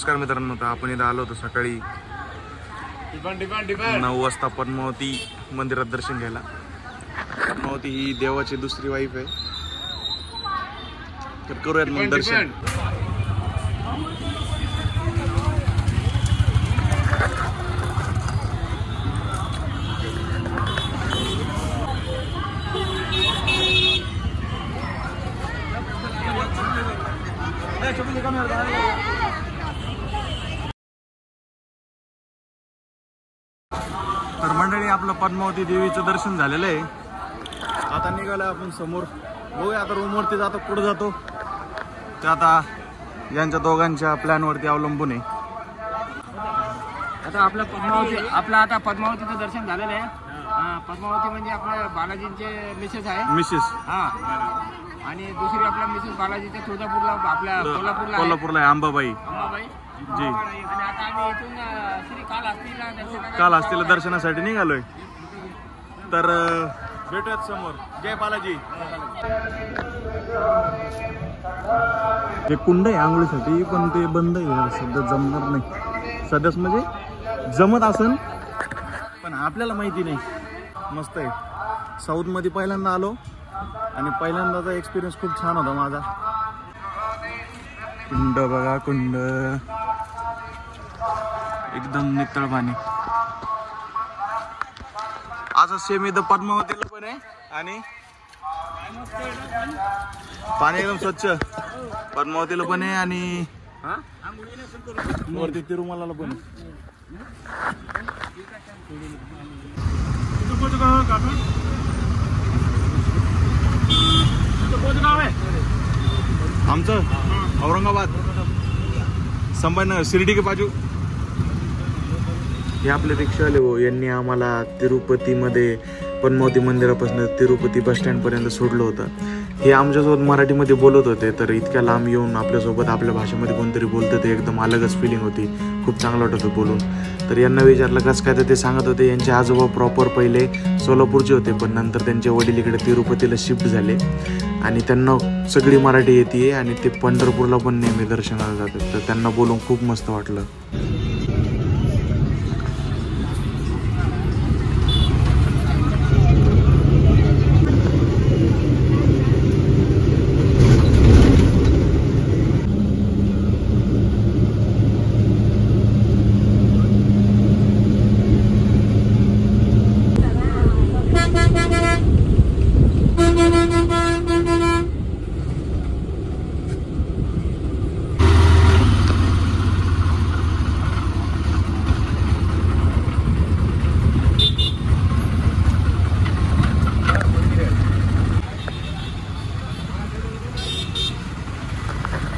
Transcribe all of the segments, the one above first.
नमस्कार मित्रांनो, तर आपण इथं आलो होतो सकाळी 9 वाजता पद्मावती मंदिरात दर्शन घ्यायला। पद्मावती ही देवाची दुसरी वाईफ आहे, तर करूयात मग दर्शन। तर मंडळी, आपलं पद्मावती देवीचं दर्शन झालेलं आहे। आता निघालो आपण समोर, बघूया आता रूमवरती जातो, पुढे जातो ते आता यांच्या दोघांच्या प्लॅनवरती अवलंबून आहे। आता आपलं पद्मावतीचं दर्शन झालेलं आहे। पद्मावती म्हणजे आपल्या बालाजींचे मिसेस आहे, मिसेस। हा, आणि दुसरी आपल्या मिसेस बालाजीच्या तुळजापूरला, आपल्या कोल्हापूरला आहे, अंबाबाई जी। आणि आता आम्ही इथून श्री कालहस्तीला दर्शनासाठी निघालोय, तर भेटूयात समोर। जय बालाजी। हे कुंड आहे आंघोळीसाठी, पण ते बंद आहे सध्या, जमणार नाही सध्याच, म्हणजे जमत असन पण आपल्याला माहिती नाही। मस्त आहे, साऊथ मध्ये पहिल्यांदा आलो आणि पहिल्यांदाचा एक्सपिरियन्स खूप छान होता माझा। कुंड बघा, कुंड एकदम नितळ पाणी। असं सेम इथं पद्मावतीला पण आहे आणि पाणी एकदम स्वच्छ पद्मावतीला पण आहे आणि वरती तिरुमलाला पण आहे। आमचं औरंगाबाद, संभाजीनगर, शिर्डी के बाजू। हे आपले रिक्षावाले हो, यांनी आम्हाला तिरुपतीमध्ये पद्मावती मंदिरापासून तिरुपती बस स्टँडपर्यंत सोडलं होतं। हे आमच्यासोबत मराठीमध्ये बोलत होते, तर इतक्या लांब येऊन आपल्यासोबत आपल्या भाषेमध्ये कोणतरी बोलतं ते एकदम अलगच फिलिंग होती, खूप चांगलं वाटत होतं बोलून। तर यांना विचारलं कसं काय, तर ते सांगत होते यांचे आजोबा प्रॉपर पहिले सोलापूरचे होते, पण नंतर त्यांचे वडील इकडे तिरुपतीला शिफ्ट झाले आणि त्यांना सगळी मराठी येते आणि ते पंढरपूरला पण नेहमी दर्शनाला जातात, तर त्यांना बोलून खूप मस्त वाटलं।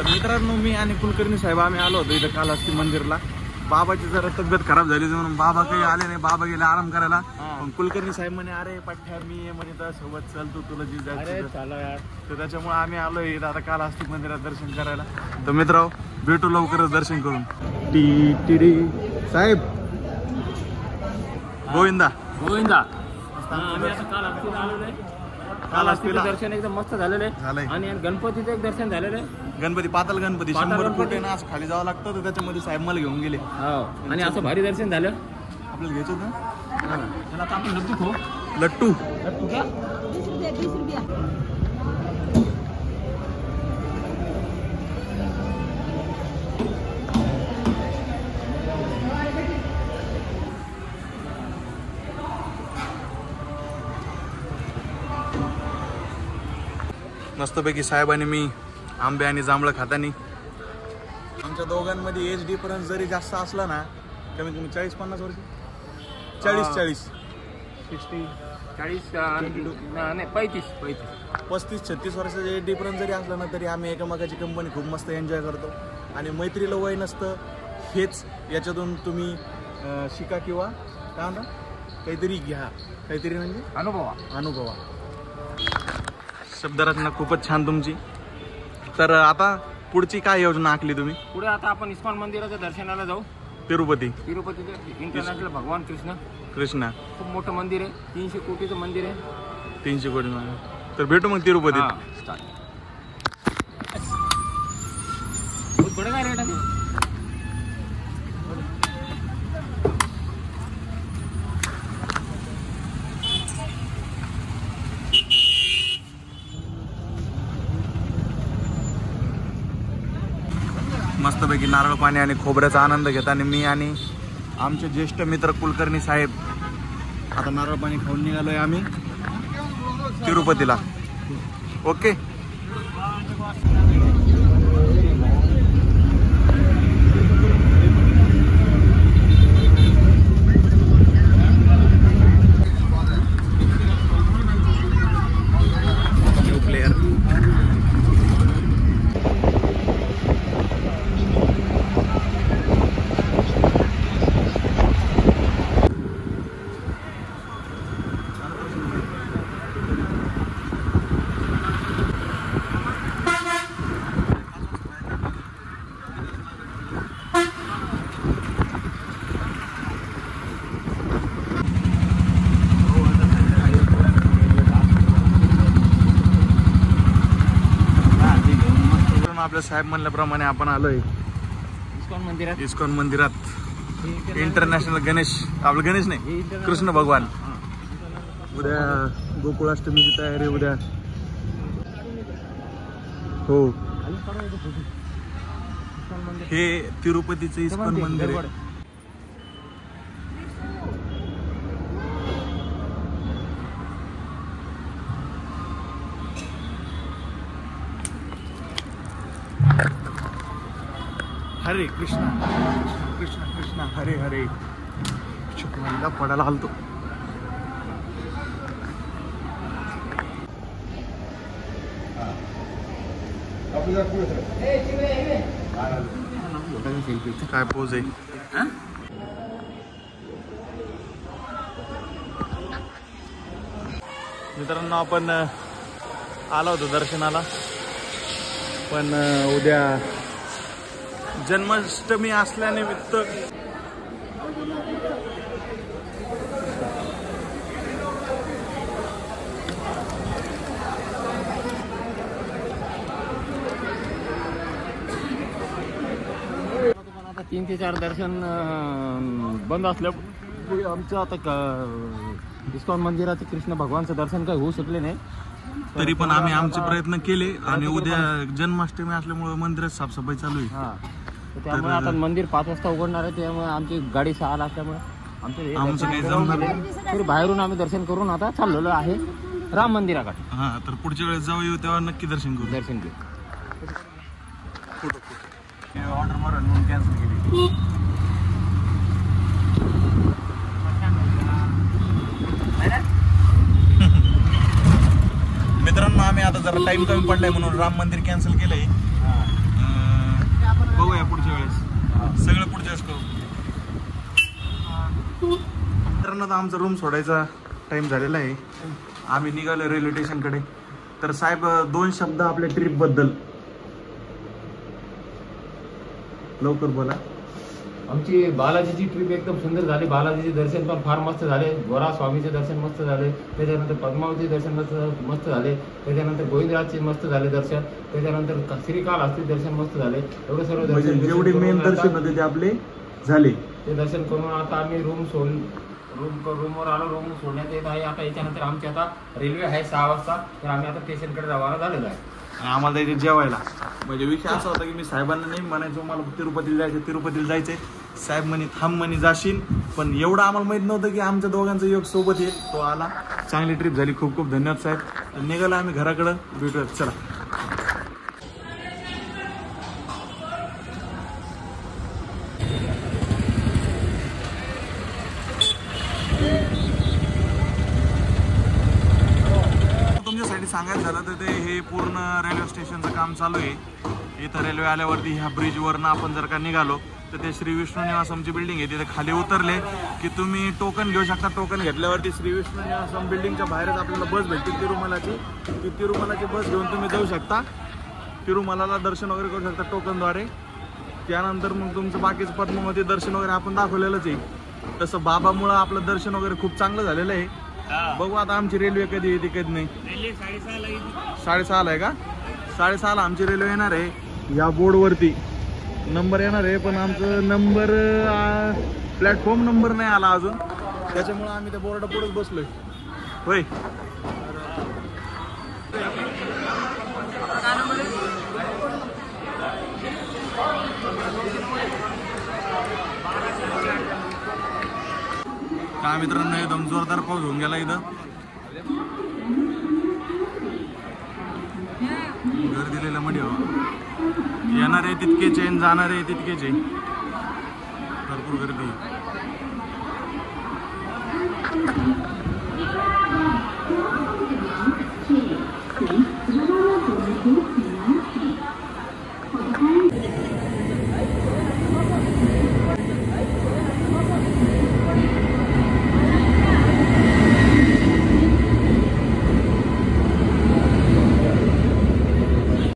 मित्रांनो, मी आणि कुलकर्णी साहेब आम्ही आलो होतो इथं कालहस्ती मंदिरला। बाबाची जरा तब्येत खराब झाली होती म्हणून बाबा काही आले नाही, बाबा गेले आराम करायला। पण कुलकर्णी साहेब म्हणे अरे पठ्या मी म्हणे तर सोबत चल, तू तुला जी जायचं तर त्याच्यामुळे आम्ही आलोय इथं आता कालहस्ती मंदिरात दर्शन करायला। तर मित्रांनो, भेटू लवकरच दर्शन करून। टी टी डी साहेब, गोविंदा गोविंदा। कालहस्तीला दर्शन एकदम मस्त झालेलं आहे आणि गणपतीचं एक दर्शन झालेलं आहे। गणपती, पाताल गणपती 100 फूट आहे ना, असं खाली जावं लागतं, तर त्याच्यामध्ये साहेब मला घेऊन गेले आणि असं भारी दर्शन झालं। आपल्याला घ्यायचं होतं, त्याला आता आपण लड्डू खाऊ। लट्टू लड्डू क्या? 20 रुपया। मस्तपैकी साहेब आणि मी आंबे आणि जांभळं खातानी। आमच्या दोघांमध्ये एज डिफरन्स जरी जास्त असला ना, कमीत कमी 40-50 वर्ष, 40-60 नाही 35-36 वर्षाचा एज डिफरन्स जरी असला ना, तरी आम्ही एकमेकाची कंपनी खूप मस्त एन्जॉय करतो आणि मैत्रीला वय नसतं। हेच याच्यातून तुम्ही शिका किंवा काय म्हणता, काहीतरी घ्या, काहीतरी म्हणजे अनुभवा। शब्दरचना खूपच छान तुमची। तर आता पुढची काय योजना आखली तुम्ही? पुढे आता आपण इस्कॉन मंदिराच्या दर्शनाला जाऊ। तिरुपतीचं इंटरनॅशनल भगवान कृष्ण खूप मोठं मंदिर आहे, 300 कोटीचं मंदिर आहे, 300 कोटी। तर भेटू मग तिरुपतीत। बडं काय रेट आहे? मस्तपैकी नारळ पाणी आणि खोबऱ्याचा आनंद घेता. आणि मी आणि आमचे ज्येष्ठ मित्र कुलकर्णी साहेब आता नारळ पाणी खाऊन निघालोय आम्ही तिरुपतीला. ओके. New player. आपल्या साहेब म्हणल्याप्रमाणे आपण आलोय इस्कॉन मंदिरात. इंटरनॅशनल गणेश, आपलं गणेश नाही, कृष्ण भगवान. उद्या गोकुळाष्टमीची तयारी उद्या. हो, हे तिरुपतीचं इस्कॉन मंदिर आहे. हरे कृष्णा कृष्ण कृष्ण हरे हरे. शुक्रवारीला पडायला आलतो. काय पोज आहे. मित्रांनो आपण आलो होतो दर्शनाला, पण उद्या जन्माष्टमी असल्यानिमित्त आता 3 ते 4 दर्शन बंद असल्यामुळे आमचं आता इस्कॉन मंदिराचे कृष्ण भगवानचं दर्शन काही होऊ शकले नाही. तरी पण आम्ही आमचे प्रयत्न केले. आणि उद्या जन्माष्टमी असल्यामुळे मंदिरात साफसफाई चालू आहे. त्यामुळे आता मंदिर 5 वाजता उघडणार आहे. त्यामुळे आमची गाडी 6 असल्यामुळे आमचं काही जमणार तरी बाहेरून आम्ही दर्शन करून आता चाललेलो आहे राम मंदिराकडे. हा, तर पुढच्या वेळेस जाऊ येऊ तेव्हा नक्की दर्शन करू. दर्शन घेऊ. ऑर्डर मारून म्हणून कॅन्सल केली. मित्रांनो आम्ही आता जरा टाइम कमी पडलाय म्हणून राम मंदिर कॅन्सल केलंय. बघूया पुढच्या वेळेस, सगळं पुढच्या वेळेस करू. मित्रांनो आता आमचा रूम सोडायचा टाइम झालेला आहे. आम्ही निघालो रेल्वे स्टेशनकडे. तर साहेब 2 शब्द आपल्या ट्रिप बद्दल लवकर बोला. आमची बालाजीची ट्रिप एकदम सुंदर झाली. बालाजीचे दर्शन पण फार मस्त झाले. गोरा स्वामीचे दर्शन मस्त झाले. त्याच्यानंतर पद्मावती दर्शन मस्त झाले. त्याच्यानंतर गोविंदराजचे मस्त झाले दर्शन. त्याच्यानंतर श्रीकाళहस्ती दर्शन मस्त झाले. एवढे सर्व दर्शन जेवढे मेन दर्शन होते ते आपले झाले. ते दर्शन करून आता आम्ही रूमवर आलो. रूम सोडण्यात येत आहे. आता याच्यानंतर आमची आता रेल्वे आहे 6 वाजता. तर आम्ही आता स्टेशनकडे रवाना झालेलो आहे. आम्हाला जायचे जेवायला. म्हणजे विषय असा होता की मी साहेबांना नाही म्हणायचो मला तिरुपतीला जायचंय. साहेब म्हणे थांब म्हणे जाशील. पण एवढं आम्हाला माहित नव्हतं की आमच्या दोघांचा योग सोबत येईल. तो आला. चांगली ट्रिप झाली. खूप खूप धन्यवाद साहेब. निघालो आम्ही घराकडं. भेटूयात. चला. तुमच्यासाठी सांगायचं झालं तर ते हे पूर्ण रेल्वे स्टेशनचं काम चालू आहे. इथं रेल्वे आल्यावरती ह्या ब्रिजवरनं आपण जर का निघालो तर ते श्री विष्णू निवासमची बिल्डिंग आहे. तिथे खाली उतरले की तुम्ही टोकन घेऊ शकता. टोकन घेतल्यावरती श्री विष्णू निवासम बिल्डिंगच्या बाहेरच आपल्याला बस भेटते तिरुमलाची. ती तिरुमलाची बस घेऊन तुम्ही जाऊ शकता. तिरुमलाला दर्शन वगैरे करू शकता टोकनद्वारे. त्यानंतर मग तुमचं बाकीचं पद्मावती दर्शन वगैरे आपण दाखवलेलंच आहे. तसं बाबामुळं आपलं दर्शन वगैरे खूप चांगलं झालेलं आहे. बघू आता आमची रेल्वे कधी येते कधी नाही. 6:30 आहे का? 6:30 आमची रेल्वे येणार आहे. या बोर्डवरती नंबर येणार आहे. पण आमचं नंबर प्लॅटफॉर्म नंबर नाही आला अजून. त्याच्यामुळे आम्ही त्या बोर्डा पुढेच बसलोय. होय काय मित्रांनो एकदम जोरदार पाऊस होऊन गेला इथं. घर दिलेलं मडी येणारे तितकेच आहे जाणारे तितकेच आहे. भरपूर गर्दी.